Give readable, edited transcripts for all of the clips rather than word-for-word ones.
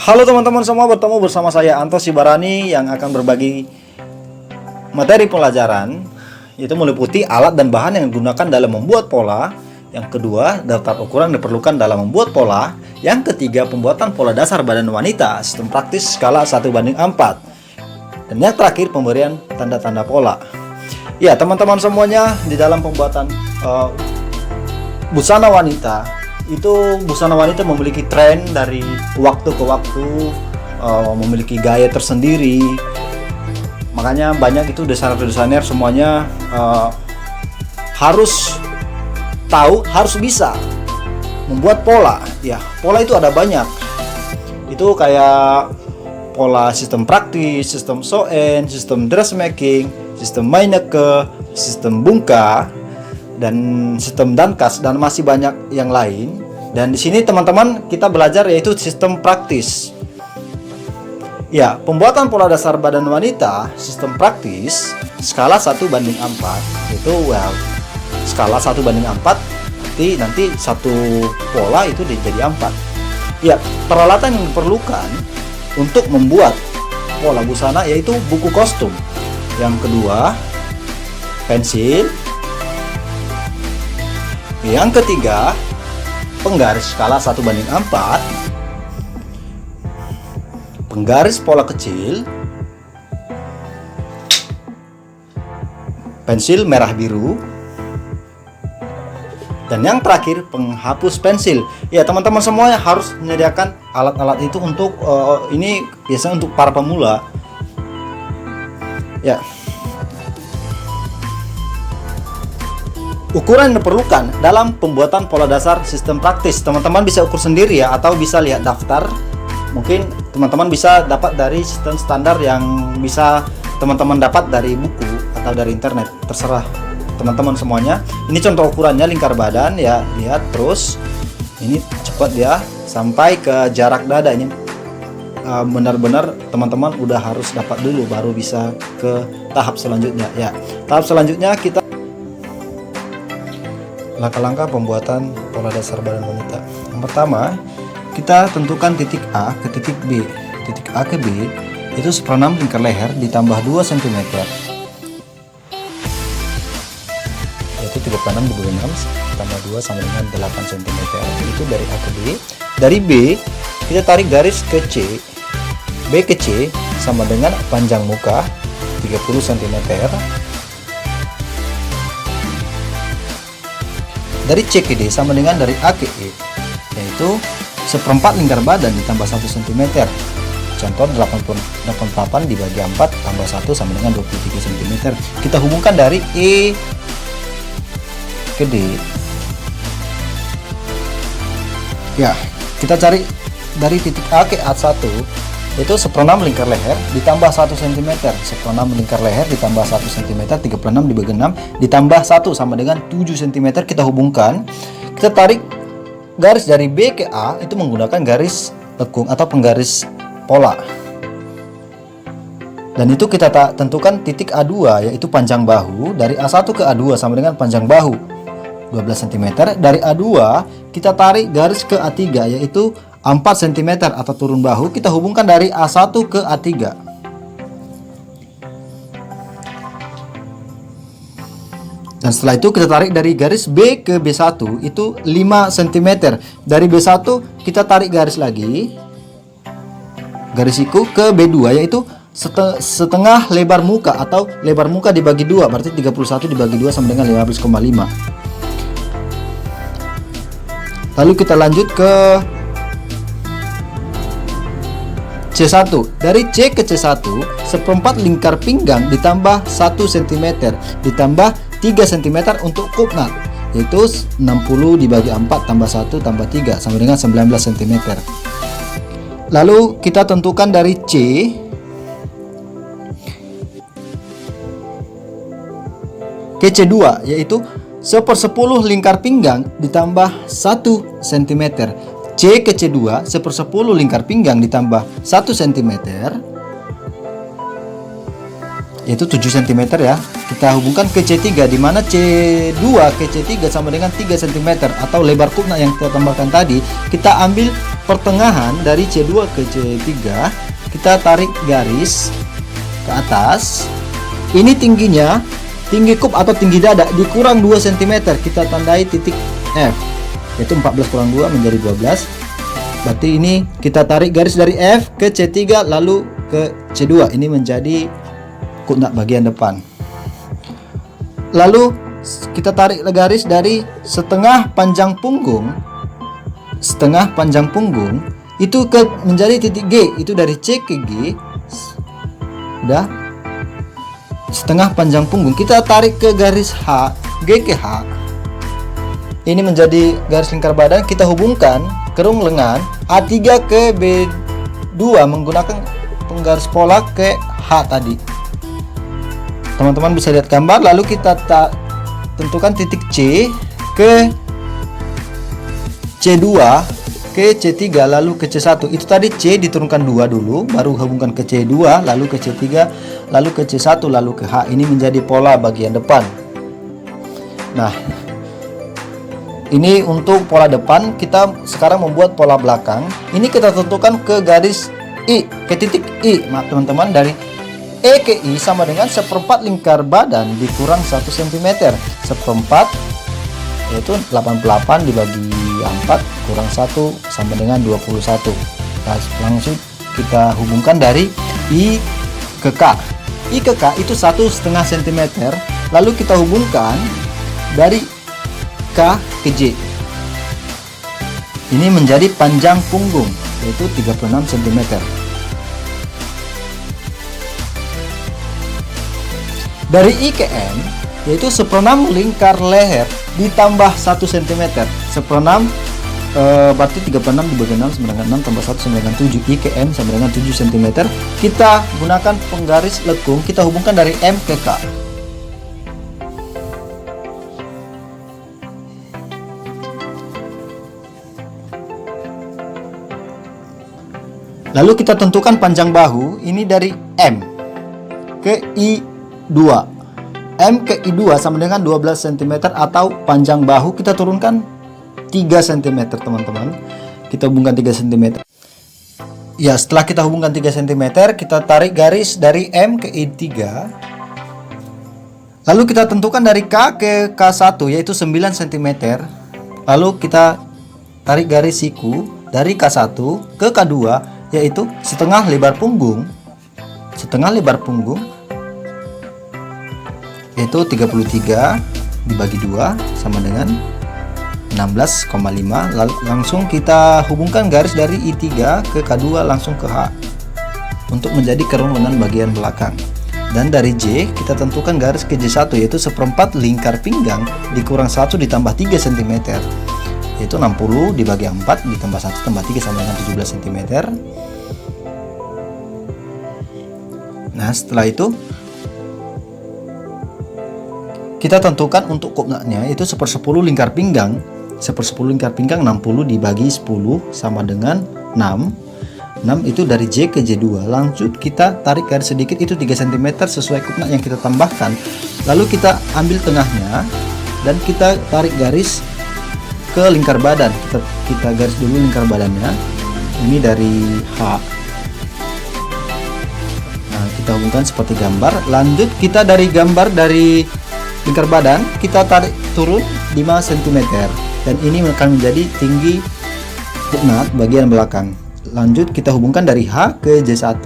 Halo teman-teman semua, bertemu bersama saya Anto Sibarani yang akan berbagi materi pelajaran, yaitu meliputi alat dan bahan yang digunakan dalam membuat pola. Yang kedua, daftar ukuran yang diperlukan dalam membuat pola. Yang ketiga, pembuatan pola dasar badan wanita, sistem praktis skala 1:4. Dan yang terakhir, pemberian tanda-tanda pola. Ya teman-teman semuanya, di dalam pembuatan busana wanita, itu busana wanita memiliki tren dari waktu ke waktu, memiliki gaya tersendiri. Makanya banyak itu desainer-desainer semuanya harus tahu, harus bisa membuat pola. Ya, pola itu ada banyak. Itu kayak pola sistem praktis, sistem sew-in, sistem dressmaking, sistem Meineke, sistem bungka, dan sistem dankas, dan masih banyak yang lain. Dan di sini teman-teman kita belajar yaitu sistem praktis. Ya, pembuatan pola dasar badan wanita sistem praktis skala 1:4, itu skala 1:4, nanti satu pola itu jadi 4. Ya, peralatan yang diperlukan untuk membuat pola busana yaitu buku kostum. Yang kedua, pensil. Yang ketiga, penggaris skala 1:4, penggaris pola kecil, pensil merah biru, dan yang terakhir penghapus pensil. Ya teman-teman semuanya harus menyediakan alat-alat itu untuk ini biasanya untuk para pemula. Ya. Ukuran yang diperlukan dalam pembuatan pola dasar sistem praktis, teman-teman bisa ukur sendiri ya, atau bisa lihat daftar. Mungkin teman-teman bisa dapat dari sistem standar yang bisa teman-teman dapat dari buku atau dari internet, terserah teman-teman semuanya. Ini contoh ukurannya, lingkar badan ya, lihat terus. Ini cepat ya, sampai ke jarak dada. Ini benar-benar teman-teman udah harus dapat dulu, baru bisa ke tahap selanjutnya ya. Tahap selanjutnya kita langkah-langkah pembuatan pola dasar badan wanita. Yang pertama, kita tentukan titik A ke titik B. Titik A ke B itu 1/6 lingkar leher ditambah 2 cm, yaitu 36 dibagi 6 tambah 2 sama dengan 8 cm. Itu dari A ke B. Dari B kita tarik garis ke C. B ke C sama dengan panjang muka 30 cm. Dari C ke D sama dengan dari A ke E, yaitu 1/4 lingkar badan ditambah 1 cm. Contoh 88 dibagi 4 tambah 1 sama dengan 23 cm. Kita hubungkan dari E ke D. Ya, kita cari dari titik A ke A1, itu 1/6 lingkar leher ditambah 1 cm. 1/6 lingkar leher ditambah 1 cm, 36 dibagi 6 ditambah 1 sama dengan 7 cm. Kita hubungkan, kita tarik garis dari B ke A itu menggunakan garis lekung atau penggaris pola. Dan itu kita tentukan titik A2, yaitu panjang bahu. Dari A1 ke A2 sama dengan panjang bahu 12 cm. Dari A2 kita tarik garis ke A3, yaitu 4 cm atau turun bahu. Kita hubungkan dari A1 ke A3. Dan setelah itu kita tarik dari garis B ke B1 itu 5 cm. Dari B1 kita tarik garis lagi, garis siku ke B2, yaitu setengah lebar muka atau lebar muka dibagi 2, berarti 31 dibagi 2 sama dengan 15,5. Lalu kita lanjut ke C1. Dari C ke C1 1/4 lingkar pinggang ditambah 1 cm ditambah 3 cm untuk kupnat, yaitu 60 dibagi 4 tambah 1 tambah 3 sama dengan 19 cm. Lalu kita tentukan dari C ke C2, yaitu 1/10 lingkar pinggang ditambah 1 cm. C ke C2 1/10 lingkar pinggang ditambah 1 cm, yaitu 7 cm ya. Kita hubungkan ke C3, di mana C2 ke C3 sama dengan 3 cm atau lebar kupnat yang kita tambahkan tadi. Kita ambil pertengahan dari C2 ke C3 kita tarik garis ke atas. Ini tingginya, tinggi kup atau tinggi dada dikurang 2 cm, kita tandai titik F, yaitu 14 kurang 2 menjadi 12. Berarti ini kita tarik garis dari F ke C3 lalu ke C2, ini menjadi kutnak bagian depan. Lalu kita tarik garis dari setengah panjang punggung itu ke menjadi titik G, itu dari C ke G. Udah, setengah panjang punggung kita tarik ke garis H, G ke H. Ini menjadi garis lingkar badan, kita hubungkan kerung lengan A3 ke B2 menggunakan penggaris pola ke H tadi. Teman-teman bisa lihat gambar. Lalu kita tentukan titik C ke C2 ke C3 lalu ke C1. Itu tadi C diturunkan 2 dulu, baru hubungkan ke C2 lalu ke C3 lalu ke C1 lalu ke H. Ini menjadi pola bagian depan. Nah, ini untuk pola depan. Kita sekarang membuat pola belakang. Ini kita tentukan ke garis I, ke titik I. Maaf teman-teman, dari E ke I sama dengan seperempat lingkar badan dikurang 1 cm. Seperempat yaitu 88 dibagi 4 kurang 1 sama dengan 21. Nah, langsung kita hubungkan dari I ke K. I ke K itu 1,5 cm. Lalu kita hubungkan dari K ke J. Ini menjadi panjang punggung, yaitu 36 cm. Dari I ke M, yaitu 1/6 lingkar leher ditambah 1 cm. 1/6 berarti 36 dibagi 6 sama dengan 6 tambah 1 sama dengan 7. I ke M sama dengan 7 cm. Kita gunakan penggaris lekung, kita hubungkan dari M ke K. Lalu kita tentukan panjang bahu, ini dari M ke I2. M ke I2 sama dengan 12 cm, atau panjang bahu kita turunkan 3 cm teman-teman. Kita hubungkan 3 cm. Ya, setelah kita hubungkan 3 cm, kita tarik garis dari M ke I3. Lalu kita tentukan dari K ke K1, yaitu 9 cm. Lalu kita tarik garis siku dari K1 ke K2, yaitu setengah lebar punggung. Setengah lebar punggung yaitu 33 dibagi 2 sama dengan 16,5. Lalu langsung kita hubungkan garis dari I3 ke K2 langsung ke H untuk menjadi kerung lengan bagian belakang. Dan dari J kita tentukan garis ke J1, yaitu seperempat lingkar pinggang dikurang 1 ditambah 3 cm, yaitu 60 dibagi 4 ditambah 1 tambah 3 sama dengan 17 cm. Nah, setelah itu kita tentukan untuk kopnaknya, itu 1/10 lingkar pinggang. 1/10 lingkar pinggang 60 dibagi 10 sama dengan 6. 6 itu dari J ke J2. Lanjut kita tarik garis sedikit, itu 3 cm sesuai kopnak yang kita tambahkan. Lalu kita ambil tengahnya dan kita tarik garis ke lingkar badan. Kita garis dulu lingkar badannya. Ini dari H. Nah, kita hubungkan seperti gambar. Lanjut kita dari gambar dari lingkar badan kita tarik turun 5 cm, dan ini akan menjadi tinggi kopnak bagian belakang. Lanjut kita hubungkan dari H ke J1,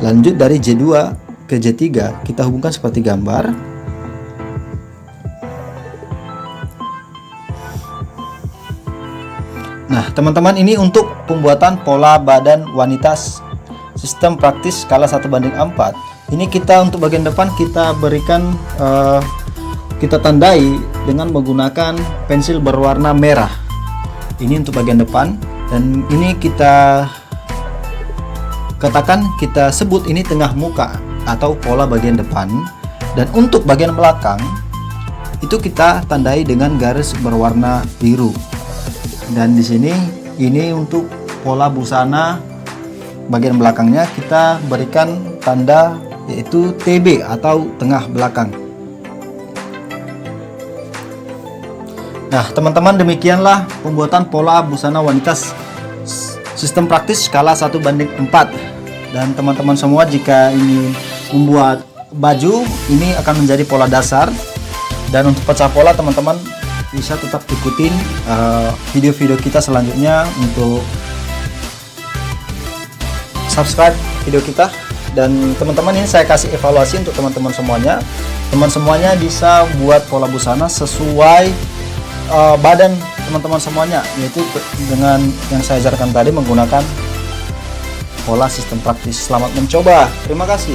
lanjut dari J2 ke J3 kita hubungkan seperti gambar. Nah teman-teman, ini untuk pembuatan pola badan wanita sistem praktis skala 1:4. Ini kita untuk bagian depan kita berikan kita tandai dengan menggunakan pensil berwarna merah. Ini untuk bagian depan, dan ini kita katakan, kita sebut ini tengah muka atau pola bagian depan. Dan untuk bagian belakang itu kita tandai dengan garis berwarna biru. Dan di sini ini untuk pola busana bagian belakangnya kita berikan tanda yaitu TB atau tengah belakang. Nah, teman-teman, demikianlah pembuatan pola busana wanita sistem praktis skala 1:4. Dan teman-teman semua jika ingin membuat baju, ini akan menjadi pola dasar. Dan untuk pecah pola, teman-teman bisa tetap ikutin video-video kita selanjutnya untuk subscribe video kita. Dan teman-teman, ini saya kasih evaluasi untuk teman-teman semuanya. Teman semuanya bisa buat pola busana sesuai badan teman-teman semuanya, yaitu dengan yang saya ajarkan tadi menggunakan pola sistem praktis. Selamat mencoba. Terima kasih.